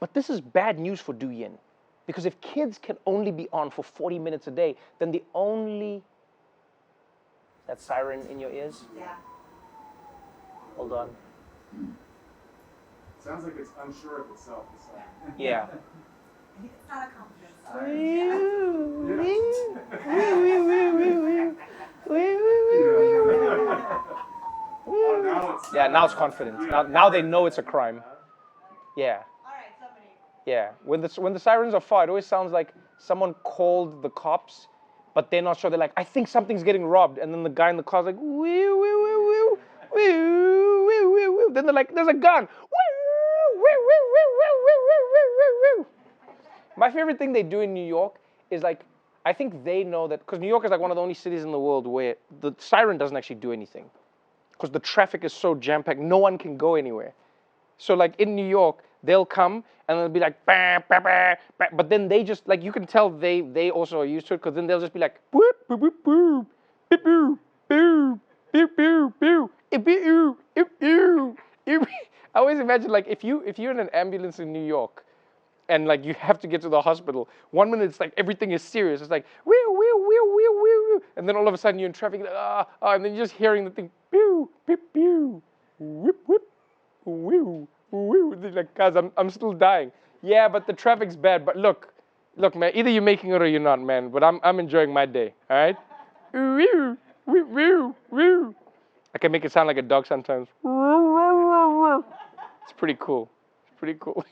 But this is bad news for Du Yin. Because if kids can only be on for 40 minutes a day, then the only... That siren in your ears? Yeah. Hold on. Sounds like it's unsure of itself. Yeah. It's not a confidence. Yeah, now it's confidence. Now they know it's a crime. Yeah. All right, somebody. Yeah. When the sirens are far, it always sounds like someone called the cops, but they're not sure. They're like, I think something's getting robbed, and then the guy in the car's like, woo, woo, woo, woo, woo, woo, woo, woo. Then they're like, there's a gun. Woo, woo, woo, woo, woo, woo, woo, woo, woo. My favorite thing they do in New York is like, I think they know that, because New York is like one of the only cities in the world where the siren doesn't actually do anything. Because the traffic is so jam-packed, no one can go anywhere. So like in New York, they'll come and they'll be like, bah, bah, bah, bah. But then they just, like you can tell they also are used to it, because then they'll just be like, boop, boop, boop, boop, boop, boop, boop, boop, boop, boop, boop, boop, boop, boop. I always imagine like if you're in an ambulance in New York and like you have to get to the hospital, 1 minute it's like everything is serious. It's like, whew, whew, whew, whew, whew. And then all of a sudden you're in traffic, like, and then you're just hearing the thing, pew, pew, pew, whoop, whoop. Woo, woo. Like, guys, I'm still dying. Yeah, but the traffic's bad. But look, man. Either you're making it or you're not, man. But I'm enjoying my day. All right. Woo, woo, woo, woo. I can make it sound like a dog sometimes. It's pretty cool. It's pretty cool.